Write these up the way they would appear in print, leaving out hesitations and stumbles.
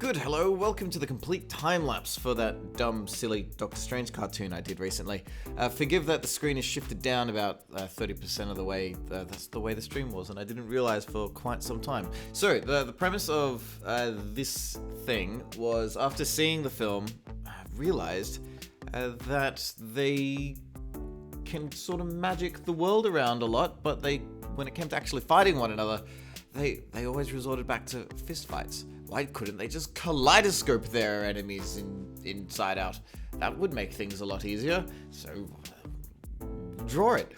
Good, hello, welcome to the complete time-lapse for that dumb, silly Doctor Strange cartoon I did recently. Forgive that the screen is shifted down about 30% of the way. That's the way the stream was, and I didn't realize for quite some time. So, the premise of this thing was, after seeing the film, I realized that they can sort of magic the world around a lot, but when it came to actually fighting one another, they always resorted back to fistfights. Why couldn't they just kaleidoscope their enemies inside out? That would make things a lot easier. So, draw it.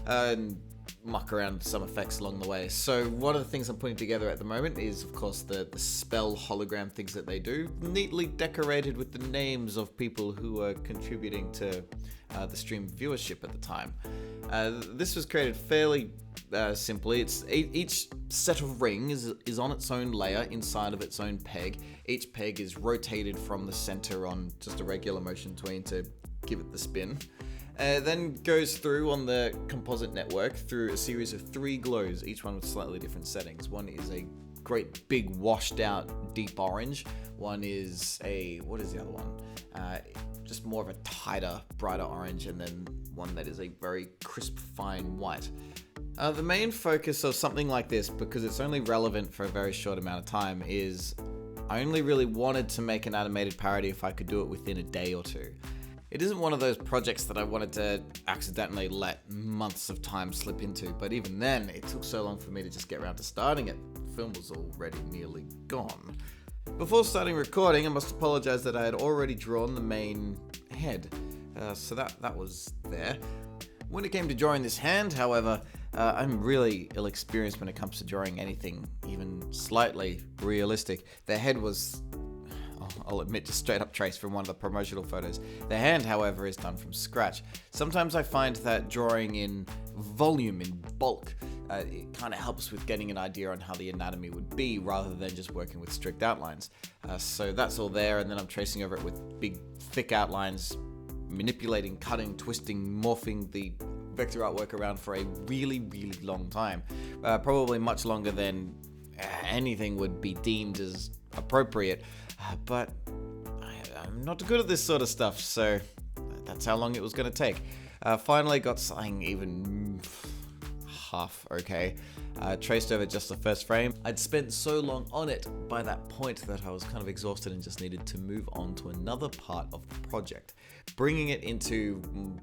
And muck around with some effects along the way. So one of the things I'm putting together at the moment is, of course, the spell hologram things that they do, neatly decorated with the names of people who are contributing to the stream viewership at the time. This was created fairly simply. It's each set of rings is on its own layer inside of its own peg. Each peg is rotated from the center on just a regular motion tween to give it the spin. Then goes through on the composite network through a series of 3 glows, each one with slightly different settings. One is a great big washed out deep orange. One is what is the other one? Just more of a tighter, brighter orange, and then one that is a very crisp, fine white. The main focus of something like this, because it's only relevant for a very short amount of time, is I only really wanted to make an animated parody if I could do it within a day or two. It isn't one of those projects that I wanted to accidentally let months of time slip into, but even then, it took so long for me to just get around to starting it. The film was already nearly gone. Before starting recording, I must apologize that I had already drawn the main head, so that was there. When it came to drawing this hand, however, I'm really ill-experienced when it comes to drawing anything even slightly realistic. The head was, I'll admit, just straight up traced from one of the promotional photos. The hand, however, is done from scratch. Sometimes I find that drawing in volume, in bulk, it kind of helps with getting an idea on how the anatomy would be rather than just working with strict outlines. So that's all there, and then I'm tracing over it with big, thick outlines, manipulating, cutting, twisting, morphing the vector artwork around for a really, really long time. Probably much longer than anything would be deemed as appropriate. But I'm not good at this sort of stuff, so that's how long it was going to take. Finally got something even half okay. Traced over just the first frame. I'd spent so long on it by that point that I was kind of exhausted and just needed to move on to another part of the project, bringing it into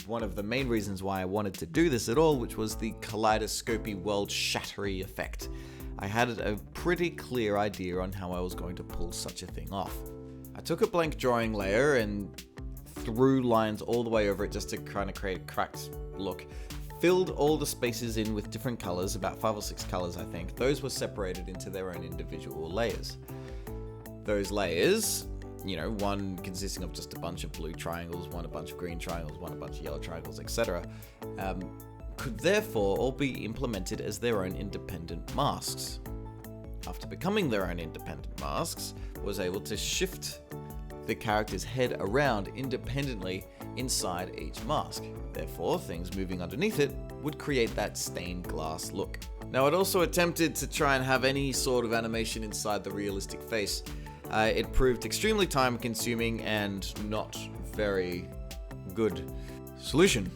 one of the main reasons why I wanted to do this at all, which was the kaleidoscopy, world-shattery effect. I had a pretty clear idea on how I was going to pull such a thing off. I took a blank drawing layer and threw lines all the way over it just to kind of create a cracked look. Filled all the spaces in with different colors, about 5 or 6 colors I think. Those were separated into their own individual layers. Those layers, one consisting of just a bunch of blue triangles, one a bunch of green triangles, one a bunch of yellow triangles, etc., could therefore all be implemented as their own independent masks. After becoming their own independent masks, was able to shift the character's head around independently inside each mask. Therefore, things moving underneath it would create that stained glass look. Now, I'd also attempted to try and have any sort of animation inside the realistic face. It proved extremely time-consuming and not very good. Solution: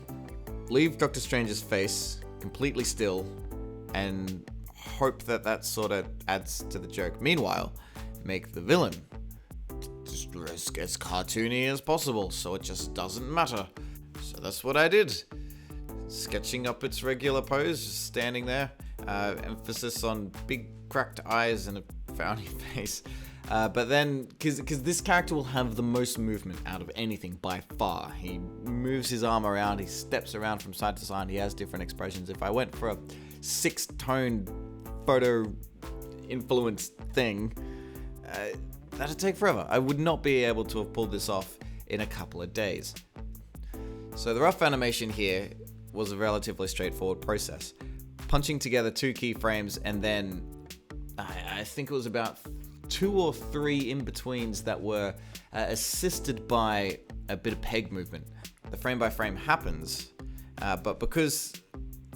leave Doctor Strange's face completely still and hope that sort of adds to the joke. Meanwhile, make the villain just as cartoony as possible so it just doesn't matter. So that's what I did. Sketching up its regular pose, just standing there. Emphasis on big cracked eyes and a frowny face. But then, because this character will have the most movement out of anything by far. He moves his arm around, he steps around from side to side, he has different expressions. If I went for a 6-tone photo influenced thing, that'd take forever. I would not be able to have pulled this off in a couple of days. So the rough animation here was a relatively straightforward process. Punching together 2 keyframes, and then I think it was about 2 or 3 in-betweens that were assisted by a bit of peg movement. The frame-by-frame happens, but because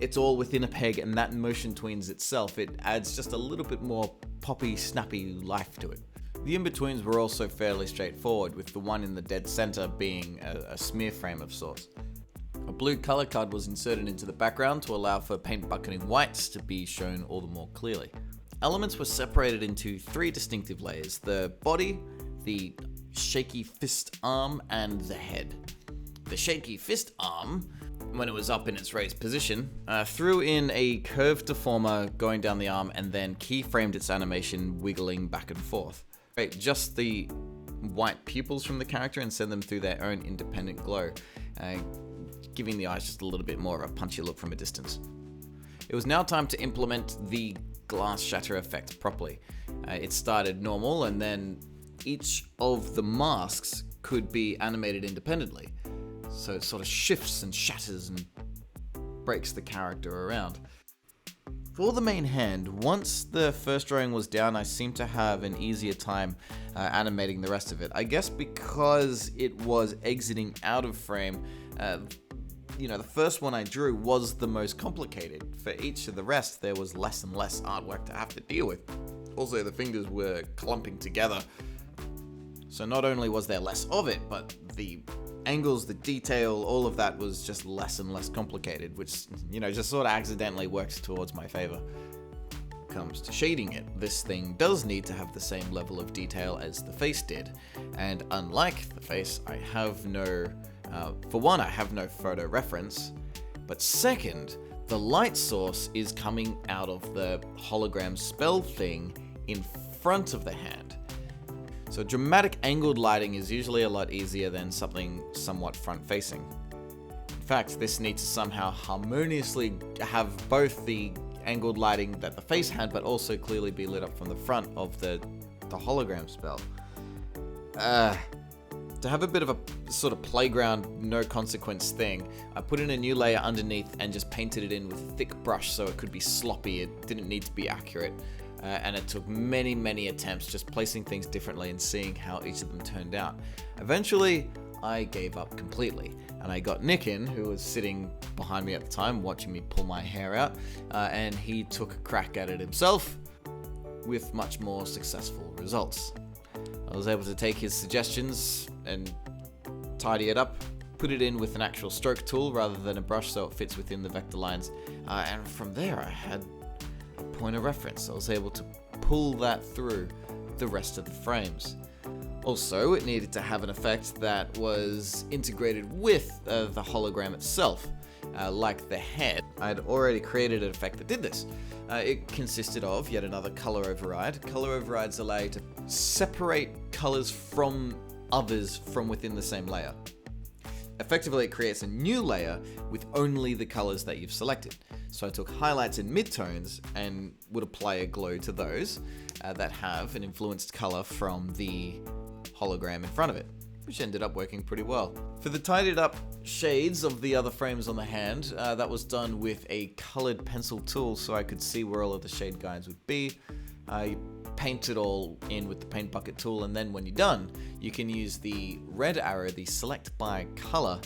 it's all within a peg and that motion tweens itself, it adds just a little bit more poppy, snappy life to it. The in-betweens were also fairly straightforward, with the one in the dead center being a smear frame of sorts. A blue color card was inserted into the background to allow for paint bucketing whites to be shown all the more clearly. Elements were separated into 3 distinctive layers: the body, the shaky fist arm, and the head. The shaky fist arm, when it was up in its raised position, threw in a curved deformer going down the arm and then keyframed its animation wiggling back and forth. Just the white pupils from the character and send them through their own independent glow, giving the eyes just a little bit more of a punchy look from a distance. It was now time to implement the glass shatter effect properly. It started normal, and then each of the masks could be animated independently. So it sort of shifts and shatters and breaks the character around. For the main hand, once the first drawing was down, I seemed to have an easier time animating the rest of it. I guess because it was exiting out of frame, the first one I drew was the most complicated. For each of the rest, there was less and less artwork to have to deal with. Also, the fingers were clumping together. So not only was there less of it, but the angles, the detail, all of that was just less and less complicated, which, just sort of accidentally works towards my favor. Comes to shading it, this thing does need to have the same level of detail as the face did. And unlike the face, I have no, for one, I have no photo reference, but second, the light source is coming out of the hologram spell thing in front of the hand. So dramatic angled lighting is usually a lot easier than something somewhat front-facing. In fact, this needs to somehow harmoniously have both the angled lighting that the face had, but also clearly be lit up from the front of the hologram spell. To have a bit of a sort of playground, no consequence thing, I put in a new layer underneath and just painted it in with a thick brush so it could be sloppy. It didn't need to be accurate. And it took many, many attempts just placing things differently and seeing how each of them turned out. Eventually, I gave up completely, and I got Nick in, who was sitting behind me at the time, watching me pull my hair out, and he took a crack at it himself with much more successful results. I was able to take his suggestions and tidy it up, put it in with an actual stroke tool rather than a brush so it fits within the vector lines, and from there I had a point of reference. I was able to pull that through the rest of the frames. Also, it needed to have an effect that was integrated with the hologram itself, like the head. I'd already created an effect that did this. It consisted of yet another color override. Color overrides allow you to separate colors from others from within the same layer. Effectively, it creates a new layer with only the colors that you've selected. So I took highlights and midtones and would apply a glow to those that have an influenced color from the hologram in front of it, which ended up working pretty well. For the tidied up shades of the other frames on the hand, that was done with a colored pencil tool so I could see where all of the shade guides would be. I paint it all in with the paint bucket tool, and then when you're done, you can use the red arrow, the select by color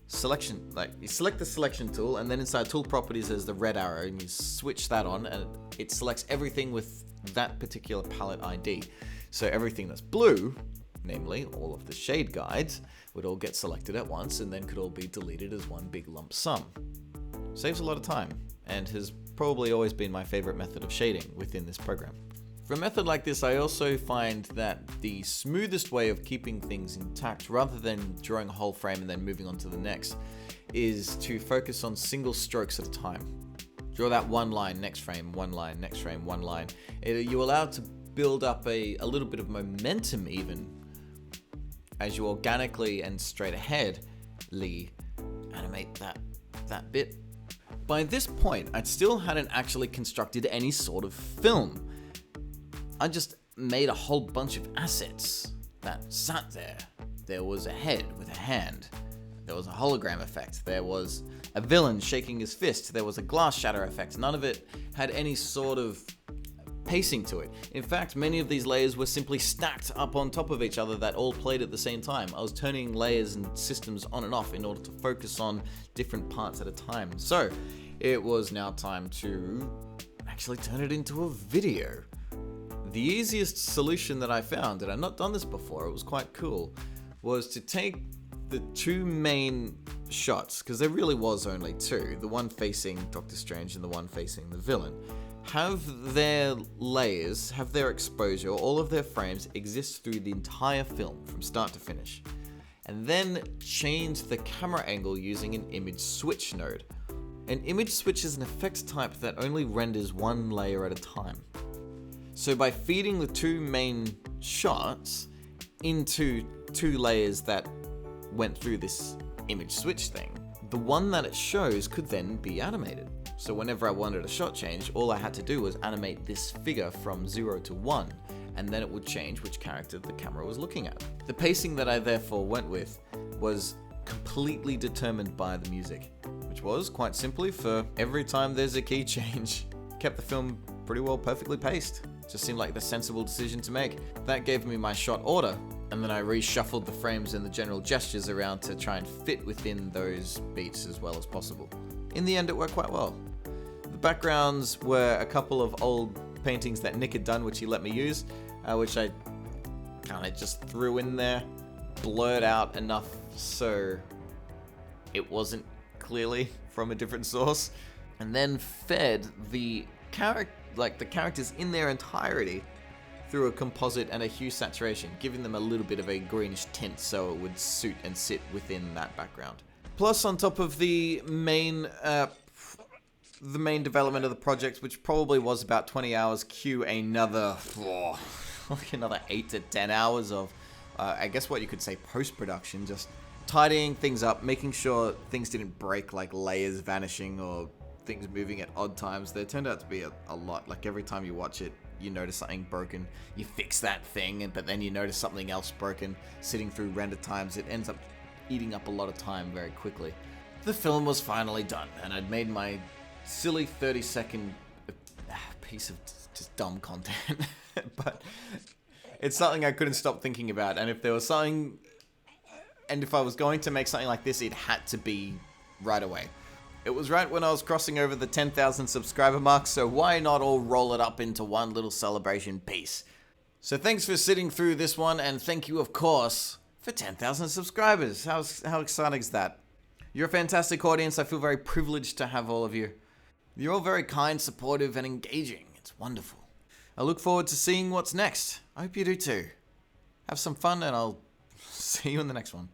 selection, like you select the selection tool, and then inside tool properties there's the red arrow, and you switch that on and it selects everything with that particular palette ID. So everything that's blue, namely all of the shade guides, would all get selected at once and then could all be deleted as one big lump sum. Saves a lot of time and has probably always been my favorite method of shading within this program. For a method like this, I also find that the smoothest way of keeping things intact, rather than drawing a whole frame and then moving on to the next, is to focus on single strokes at a time. Draw that one line, next frame, one line, next frame, one line. You allow it to build up a little bit of momentum even, as you organically and straight aheadly animate that bit. By this point, I still hadn't actually constructed any sort of film. I just made a whole bunch of assets that sat there. There was a head with a hand. There was a hologram effect. There was a villain shaking his fist. There was a glass shatter effect. None of it had any sort of pacing to it. In fact, many of these layers were simply stacked up on top of each other that all played at the same time. I was turning layers and systems on and off in order to focus on different parts at a time. So it was now time to actually turn it into a video. The easiest solution that I found, and I've not done this before, it was quite cool, was to take the two main shots, because there really was only two, the one facing Doctor Strange and the one facing the villain, have their layers, have their exposure, all of their frames exist through the entire film from start to finish, and then change the camera angle using an image switch node. An image switch is an effect type that only renders one layer at a time. So by feeding the two main shots into two layers that went through this image switch thing, the one that it shows could then be animated. So whenever I wanted a shot change, all I had to do was animate this figure from 0 to 1, and then it would change which character the camera was looking at. The pacing that I therefore went with was completely determined by the music, which was, quite simply, for every time there's a key change, kept the film pretty well perfectly paced. Just seemed like the sensible decision to make. That gave me my shot order, and then I reshuffled the frames and the general gestures around to try and fit within those beats as well as possible. In the end, it worked quite well. The backgrounds were a couple of old paintings that Nick had done, which he let me use, which I kind of just threw in there, blurred out enough so it wasn't clearly from a different source, and then fed the characters in their entirety through a composite and a hue saturation, giving them a little bit of a greenish tint so it would suit and sit within that background. Plus, on top of the main development of the project, which probably was about 20 hours, cue another 8 to 10 hours of, I guess what you could say, post-production, just tidying things up, making sure things didn't break, like layers vanishing or things moving at odd times. There turned out to be a lot. Like every time you watch it, you notice something broken, you fix that thing, but then you notice something else broken. Sitting through render times, it ends up eating up a lot of time very quickly. The film was finally done, and I'd made my silly 30-second piece of just dumb content. But it's something I couldn't stop thinking about, and if there was something, and if I was going to make something like this, it had to be right away. It was right when I was crossing over the 10,000 subscriber mark, so why not all roll it up into one little celebration piece? So thanks for sitting through this one, and thank you, of course, for 10,000 subscribers. How exciting is that? You're a fantastic audience. I feel very privileged to have all of you. You're all very kind, supportive, and engaging. It's wonderful. I look forward to seeing what's next. I hope you do too. Have some fun, and I'll see you in the next one.